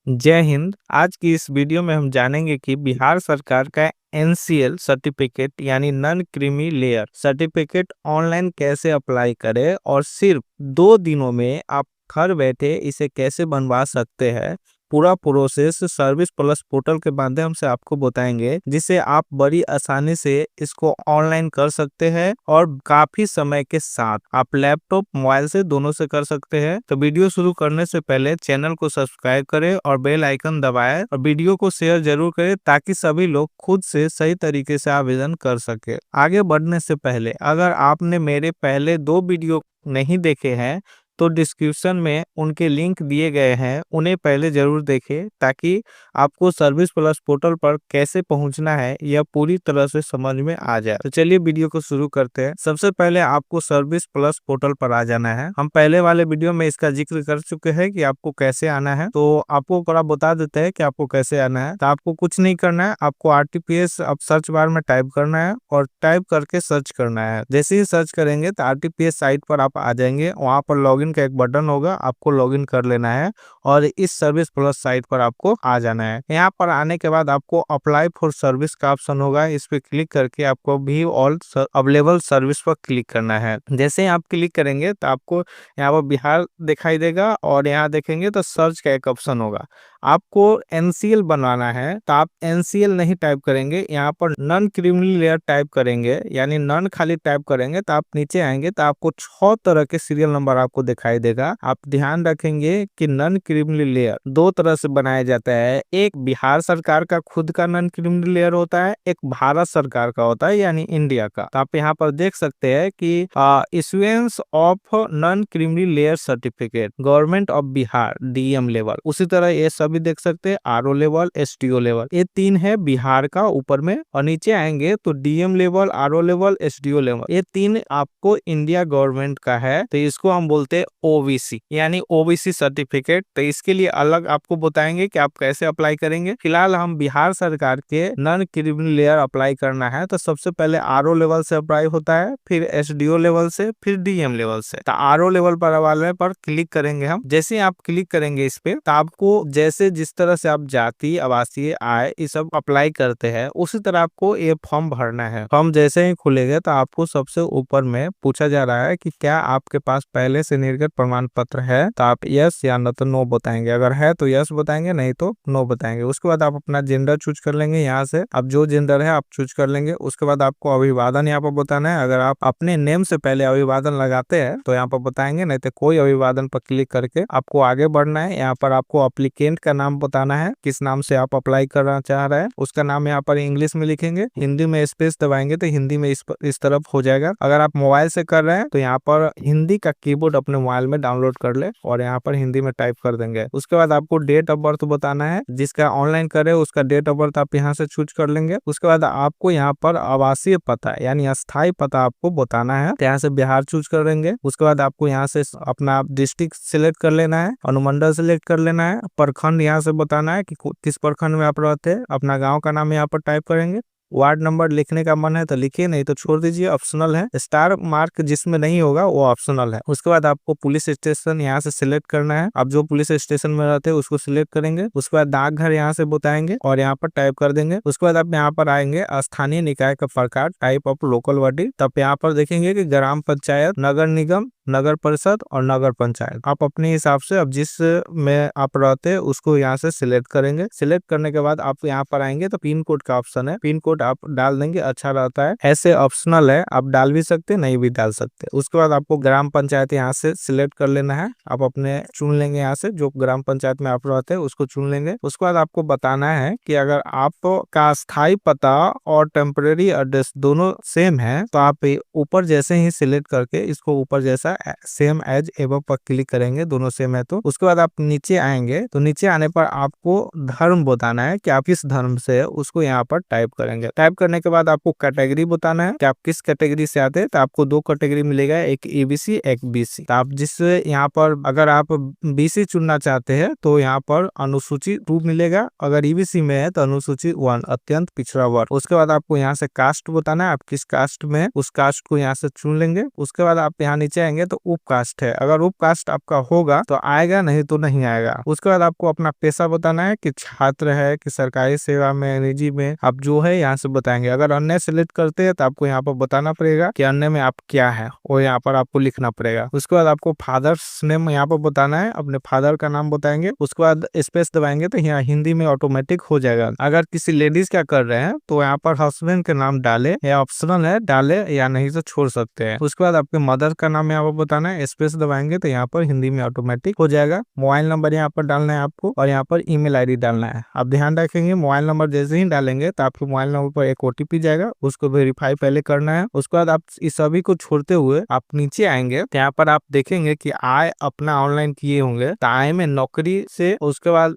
जय हिंद। आज की इस वीडियो में हम जानेंगे कि बिहार सरकार का एनसीएल सर्टिफिकेट यानी non creamy layer certificate online कैसे अप्लाई करें और सिर्फ 2 दिनों में आप घर बैठे इसे कैसे बनवा सकते हैं। पूरा प्रोसेस सर्विस प्लस पोर्टल के माध्यम से आपको बताएंगे, जिससे आप बड़ी आसानी से इसको ऑनलाइन कर सकते हैं और काफी समय के साथ आप लैपटॉप मोबाइल से दोनों से कर सकते हैं। तो वीडियो शुरू करने से पहले चैनल को सब्सक्राइब करें और बेल आइकन दबाएं और वीडियो को शेयर जरूर करें, ताकि सभी लोग खुद से सही तरीके से आवेदन कर सके। आगे बढ़ने से पहले अगर आपने मेरे पहले 2 वीडियो नहीं देखे हैं तो डिस्क्रिप्शन में उनके लिंक दिए गए हैं, उन्हें पहले जरूर देखें, ताकि आपको सर्विस प्लस पोर्टल पर कैसे पहुंचना है यह पूरी तरह से समझ में आ जाए। तो चलिए वीडियो को शुरू करते हैं। सबसे पहले आपको सर्विस प्लस पोर्टल पर आ जाना है। हम पहले वाले वीडियो में इसका जिक्र कर चुके हैं कि आपको कैसे आना है, तो आपको थोड़ा बता देते हैं कि आपको कैसे आना है। तो आपको कुछ नहीं करना है, आपको आरटीपीएस अब सर्च बार में टाइप करना है और टाइप करके सर्च करना है। जैसे ही सर्च करेंगे तो आरटीपीएस साइट पर आप आ जाएंगे। वहां पर लॉगिन का एक बटन होगा, आपको लॉगिन कर लेना है और इस सर्विस प्लस साइट पर आपको आ जाना है। यहाँ पर आने के बाद आपको अप्लाई फॉर सर्विस का ऑप्शन होगा, इस पे क्लिक करके आपको भी ऑल अवेलेबल सर्विस पर क्लिक करना है। जैसे ही आप क्लिक करेंगे तो आपको यहाँ पर बिहार दिखाई देगा और यहाँ देखेंगे तो सर्च का एक ऑप्शन होगा। आपको एनसीएल बनवाना है तो आप एनसीएल नहीं टाइप करेंगे, यहाँ पर नॉन क्रिमिनल लेयर टाइप करेंगे, यानी नॉन खाली टाइप करेंगे तो आप नीचे आएंगे तो आपको 6 तरह के सीरियल नंबर आपको दिखाई देगा। आप ध्यान रखेंगे कि नॉन क्रिमिनल लेयर 2 तरह से बनाया जाता है। एक बिहार सरकार का खुद का नॉन क्रिमिनल लेयर होता है, एक भारत सरकार का होता है यानी इंडिया का। तो आप यहाँ पर देख सकते हैं कि issuance of non criminal layer certificate government of Bihar DM level, उसी तरह ये सभी देख सकते हैं आरओ लेवल, एसडीओ लेवल, ये 3 है बिहार का ऊपर में। और नीचे आएंगे तो DM level, RO level, SDO level, ये 3 आपको इंडिया गवर्नमेंट का है। तो इसको हम बोलते हैं ओबीसी यानी ओबीसी सर्टिफिकेट। तो इसके लिए अलग आपको बताएंगे कि आप कैसे अप्लाई करेंगे। फिलहाल हम बिहार सरकार के नॉन क्रिमिनल लेयर अप्लाई करना है, तो सबसे पहले आरओ लेवल से अप्लाई होता है, फिर एसडीओ लेवल से, फिर डीएम लेवल से। तो आरओ लेवल पर वाले पर क्लिक करेंगे हम। जैसे आप क्लिक करेंगे इस पे तो आपको जैसे जिस तरह से आप जाति, आवासीय, आय ये सब अप्लाई करते हैं, उसी तरह आपको ये फॉर्म भरना है। फॉर्म जैसे ही खुलेगा तो आपको सबसे ऊपर में पूछा जा रहा है कि क्या आपके पास पहले से निर्गत प्रमाण पत्र है, तो आप यस या न तो नो बताएंगे। अगर है तो यस बताएंगे, नहीं तो नो बताएंगे। उसके बाद आप अपना जेंडर चूज कर लेंगे, यहाँ से आप जो जेंडर है आप चूज कर लेंगे। उसके बाद आपको अभिवादन यहाँ पर बताना है। अगर आप अपने नेम से पहले अभिवादन लगाते हैं तो यहाँ पर बताएंगे, नहीं तो कोई अभिवादन पर क्लिक करके आपको आगे बढ़ना है। यहाँ पर आपको एप्लीकेंट का नाम बताना है, किस नाम से आप अप्लाई करना चाह रहे हैं, उसका नाम यहाँ पर इंग्लिश में लिखेंगे, हिंदी में स्पेस दबाएंगे तो हिंदी में इस तरफ हो जाएगा। अगर आप मोबाइल से कर रहे हैं तो यहाँ पर हिंदी का कीबोर्ड अपने मोबाइल में डाउनलोड कर ले और यहाँ पर हिंदी में टाइप कर देंगे। उसके बाद आपको डेट ऑफ बर्थ बताना है, जिसका ऑनलाइन करे उसका डेट ऑफ बर्थ आप यहाँ से चूज कर लेंगे। उसके बाद आपको यहाँ पर आवासीय पता यानी अस्थायी पता आपको बताना है, यहाँ से बिहार चूज कर लेंगे। उसके बाद आपको यहाँ से अपना डिस्ट्रिक्ट सिलेक्ट कर लेना है, अनुमंडल सिलेक्ट कर लेना है, प्रखंड यहाँ से बताना है कि किस प्रखंड में आप रहते हैं। अपना गांव का नाम यहाँ पर टाइप करेंगे। वार्ड नंबर लिखने का मन है तो लिखिए, नहीं तो छोड़ दीजिए, ऑप्शनल है। स्टार मार्क जिसमें नहीं होगा वो ऑप्शनल है। उसके बाद आपको पुलिस स्टेशन यहाँ से सिलेक्ट करना है, आप जो पुलिस स्टेशन में रहते हैं उसको सिलेक्ट करेंगे। उसके बाद डाकघर यहाँ से बताएंगे और यहाँ पर टाइप कर देंगे। उसके बाद आप यहाँ पर आएंगे स्थानीय निकाय का प्रकार, टाइप ऑफ लोकल बॉडी। तब यहाँ पर देखेंगे कि ग्राम पंचायत, नगर निगम, नगर परिषद और नगर पंचायत। आप अपने हिसाब से अब जिस में आप रहते हैं उसको यहाँ से सिलेक्ट करेंगे। सिलेक्ट करने के बाद आप यहाँ पर आएंगे तो पिन कोड का ऑप्शन है, पिन कोड आप डाल देंगे, अच्छा रहता है। ऐसे ऑप्शनल है, आप डाल भी सकते नहीं भी डाल सकते। उसके बाद आपको ग्राम पंचायत यहाँ से सिलेक्ट कर लेना है, आप अपने चुन लेंगे यहाँ से जो ग्राम पंचायत में आप रहते हैं उसको चुन लेंगे। उसके बाद आपको बताना है कि अगर आपका स्थायी पता और टेम्परेरी एड्रेस दोनों सेम है तो आप ऊपर जैसे ही सिलेक्ट करके इसको ऊपर जैसा सेम एज एबव पर क्लिक करेंगे, दोनों सेम है तो। उसके बाद आप नीचे आएंगे तो नीचे आने पर आपको धर्म बताना है कि आप किस धर्म से है, उसको यहाँ पर टाइप करेंगे। टाइप करने के बाद आपको कैटेगरी बताना है कि आप किस कैटेगरी से आते हैं। तो आपको 2 कैटेगरी मिलेगा, एक ईबीसी एक बीसी। तो आप जिस यहाँ पर अगर आप बीसी चुनना चाहते हैं तो यहाँ पर अनुसूची 2 मिलेगा, अगर ईबीसी में है तो अनुसूची 1 अत्यंत पिछड़ा वर्ग। उसके बाद आपको यहाँ से कास्ट बताना है, आप किस कास्ट में, उस कास्ट को यहाँ से चुन लेंगे। उसके बाद आप यहाँ नीचे आएंगे बताएंगे तो उपकास्ट है। अगर उपकास्ट आपका होगा तो आएगा, नहीं तो नहीं आएगा। उसके बाद आपको अपना पेशा बताना है कि छात्र है कि सरकारी सेवा में, निजी में, आप जो है यहाँ से बताएंगे। अगर अन्य सेलेक्ट करते हैं तो आपको यहाँ पर बताना पड़ेगा कि अन्य में आप क्या है, वो यहाँ पर आपको लिखना पड़ेगा। उसके बाद आपको फादर्स नेम यहाँ पर बताना है, अपने फादर का नाम बताएंगे। उसके बाद स्पेस दबाएंगे तो यहाँ हिंदी में ऑटोमेटिक हो जाएगा। अगर किसी लेडीज क्या कर रहे हैं तो यहाँ पर हस्बैंड के नाम डाले, या ऑप्शनल है डाले या नहीं तो छोड़ सकते हैं। उसके बाद आपके मदर का नाम यहाँ पर बताना है, स्पेस दबाएंगे तो यहाँ पर हिंदी में ऑटोमेटिक हो जाएगा। मोबाइल नंबर यहाँ पर डालना है आपको, और यहाँ पर ईमेल आईडी डालना है। आप ध्यान रखेंगे मोबाइल नंबर जैसे ही डालेंगे तो आपके मोबाइल नंबर पर एक ओटीपी जाएगा, उसको वेरीफाई पहले करना है। उसके बाद आप इस सभी को छोड़ते हुए आप नीचे आएंगे तो यहाँ पर आप देखेंगे कि आय अपना ऑनलाइन किए होंगे। तो आय में नौकरी से, उसके बाद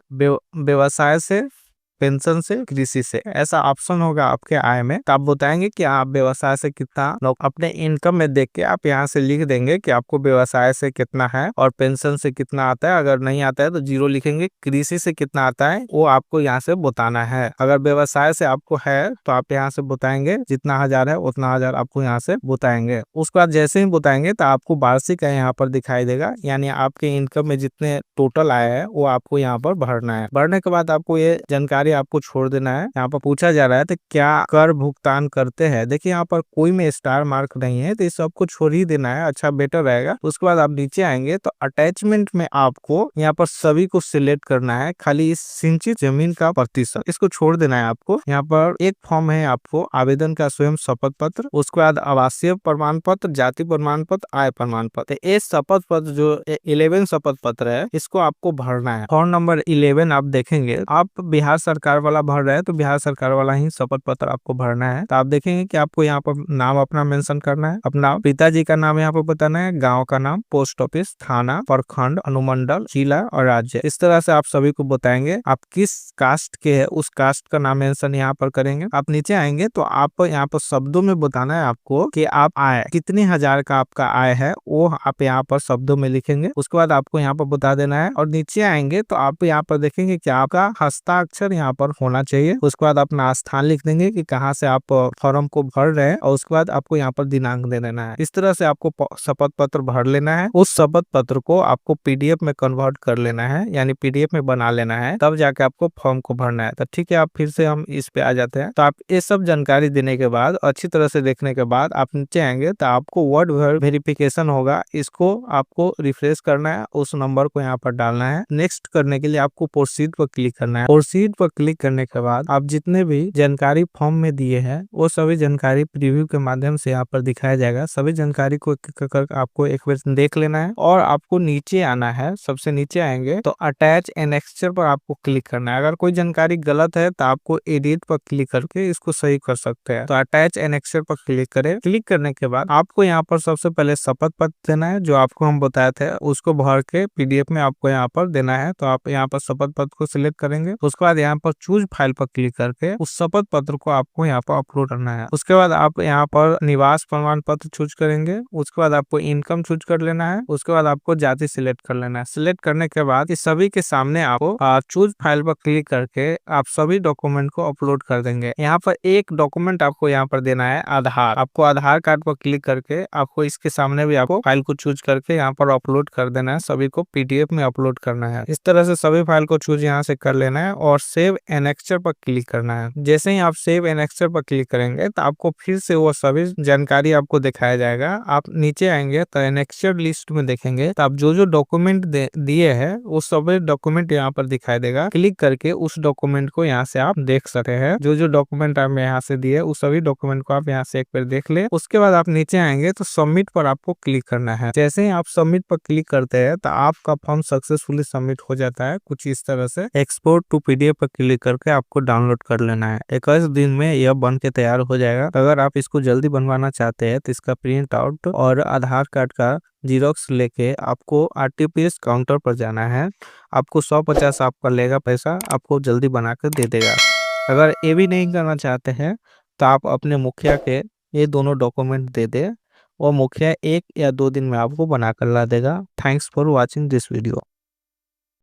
व्यवसाय से, पेंशन से, कृषि से, ऐसा ऑप्शन होगा आपके आय में। तो आप बताएंगे कि आप व्यवसाय से कितना, अपने इनकम में देख के आप यहाँ से लिख देंगे कि आपको व्यवसाय से कितना है और पेंशन से कितना आता है। अगर नहीं आता है तो जीरो लिखेंगे। कृषि से कितना आता है वो आपको यहाँ से बताना है। अगर व्यवसाय से आपको है तो आप यहाँ से बताएंगे, जितना हजार है उतना हजार आपको यहाँ से बताएंगे। उसके बाद जैसे ही बताएंगे तो आपको वार्षिक आय यहाँ पर दिखाई देगा, यानी आपके इनकम में जितने टोटल आय है वो आपको यहाँ पर भरना है। भरने के बाद आपको ये जानकारी आपको छोड़ देना है। यहाँ पर पूछा जा रहा है तो क्या कर भुगतान करते हैं, देखिए यहाँ पर कोई में स्टार मार्क नहीं है तो इस सबको छोड़ ही देना है, अच्छा बेटर रहेगा। उसके बाद आप नीचे आएंगे तो अटैचमेंट में आपको यहाँ पर सभी को सिलेक्ट करना है, खाली इस सिंचित जमीन का प्रतिशत इसको छोड़ देना है आपको। यहाँ पर एक फॉर्म है आपको आवेदन का स्वयं शपथ पत्र, उसके बाद आवासीय प्रमाण पत्र, जाति प्रमाण पत्र, आय प्रमाण पत्र। ये शपथ पत्र जो 11 शपथ पत्र है इसको आपको भरना है। फॉर्म नंबर 11 आप देखेंगे, आप बिहार सरकार वाला भर रहे हैं तो बिहार सरकार वाला ही शपथ पत्र आपको भरना है। तो आप देखेंगे कि आपको यहाँ पर नाम अपना मेंशन करना है, अपना पिताजी का नाम यहाँ पर बताना है, गांव का नाम, पोस्ट ऑफिस, थाना, प्रखंड, अनुमंडल, जिला और राज्य। इस तरह से आप सभी को बताएंगे। आप किस कास्ट के है उस कास्ट का नाम मेंशन यहाँ पर करेंगे। आप नीचे आएंगे तो आप यहाँ पर शब्दों में बताना है आपको कि आप आय कितने हजार का आपका आय है वो आप यहाँ पर शब्दों में लिखेंगे। उसके बाद आपको यहाँ पर बता देना है। और नीचे आएंगे तो आप यहाँ पर देखेंगे कि आपका हस्ताक्षर यहाँ पर होना चाहिए। उसके बाद अपना स्थान लिख देंगे कि कहाँ से आप फॉर्म को भर रहे हैं, और उसके बाद आपको यहाँ पर दिनांक दे देना है। इस तरह से आपको शपथ पत्र भर लेना है। उस शपथ पत्र को आपको पीडीएफ में कन्वर्ट कर लेना है, यानी पीडीएफ में बना लेना है, तब जाके आपको फॉर्म को भरना है। तो ठीक है, आप फिर से हम इस पे आ जाते हैं। तो आप ये सब जानकारी देने के बाद, अच्छी तरह से देखने के बाद आप नीचे आएंगे तो आपको वर्ड वेरिफिकेशन होगा, इसको आपको रिफ्रेश करना है, उस नंबर को यहाँ पर डालना है। नेक्स्ट करने के लिए आपको प्रोसीड पर क्लिक करना है। प्रोसीड पर क्लिक करने के बाद आप जितने भी जानकारी फॉर्म में दिए हैं वो सभी जानकारी प्रीव्यू के माध्यम से यहाँ पर दिखाया जाएगा। सभी जानकारी को आपको एक बार देख लेना है और आपको नीचे आना है। सबसे नीचे आएंगे तो अटैच एनेक्चर पर आपको क्लिक करना है। अगर कोई जानकारी गलत है तो आपको एडिट पर क्लिक करके इसको सही कर सकते हैं। तो अटैच एनेक्चर पर क्लिक करें। क्लिक करने के बाद आपको यहाँ पर सबसे पहले शपथ पत्र देना है, जो आपको हम बताए थे, उसको भर के पीडीएफ में आपको यहाँ पर देना है। तो आप यहाँ पर शपथ पत्र को सिलेक्ट करेंगे। उसके बाद यहाँ पर चूज फाइल पर क्लिक करके उस शपथ पत्र को आपको यहाँ पर अपलोड करना है। उसके बाद आप यहाँ पर निवास प्रमाण पत्र चूज करेंगे। उसके बाद आपको इनकम चूज कर लेना है। उसके बाद आपको जाति सिलेक्ट कर लेना है। सिलेक्ट करने के बाद इस सभी के सामने आपको चूज फाइल पर क्लिक करके आप सभी डॉक्यूमेंट को अपलोड कर देंगे। यहाँ पर एक डॉक्यूमेंट आपको यहाँ पर देना है आधार। आपको आधार कार्ड पर क्लिक करके आपको इसके सामने भी आपको फाइल को चूज करके यहाँ पर अपलोड कर देना है। सभी को पीडीएफ में अपलोड करना है। इस तरह से सभी फाइल को चूज यहाँ से कर लेना है और सेव एनेक्चर पर क्लिक करना है। जैसे ही आप सेव एनेक्चर पर क्लिक करेंगे तो आपको फिर से वो सभी जानकारी आपको दिखाया जाएगा। आप नीचे आएंगे तो एनेक्चर लिस्ट में देखेंगे तो आप जो जो डॉक्यूमेंट दिए हैं वो सभी डॉक्यूमेंट यहाँ पर दिखाई देगा। क्लिक करके उस डॉक्यूमेंट को यहाँ से आप देख सकते हैं। जो जो डॉक्यूमेंट आप यहाँ से दिए उस सभी डॉक्यूमेंट को आप यहाँ से एक बार देख ले। उसके बाद आप नीचे आएंगे तो सबमिट पर आपको क्लिक करना है। जैसे ही आप सबमिट पर क्लिक करते हैं तो आपका फॉर्म सक्सेसफुली सबमिट हो जाता है। कुछ इस तरह से एक्सपोर्ट टू पीडीएफ पर क्लिक करके आपको डाउनलोड कर लेना है। 21 दिन में यह बन के तैयार हो जाएगा। अगर आप इसको जल्दी बनवाना चाहते हैं तो इसका प्रिंट आउट और आधार कार्ड का जीरोक्स लेके आपको आरटीपीएस काउंटर पर जाना है। आपको 150 आपका लेगा पैसा, आपको जल्दी बना कर दे देगा। अगर ये भी नहीं करना चाहते हैं तो आप अपने मुखिया के ये दोनों डॉक्यूमेंट दे दे और मुखिया 1 या 2 दिन में आपको बना कर ला देगा। Thanks for watching this video.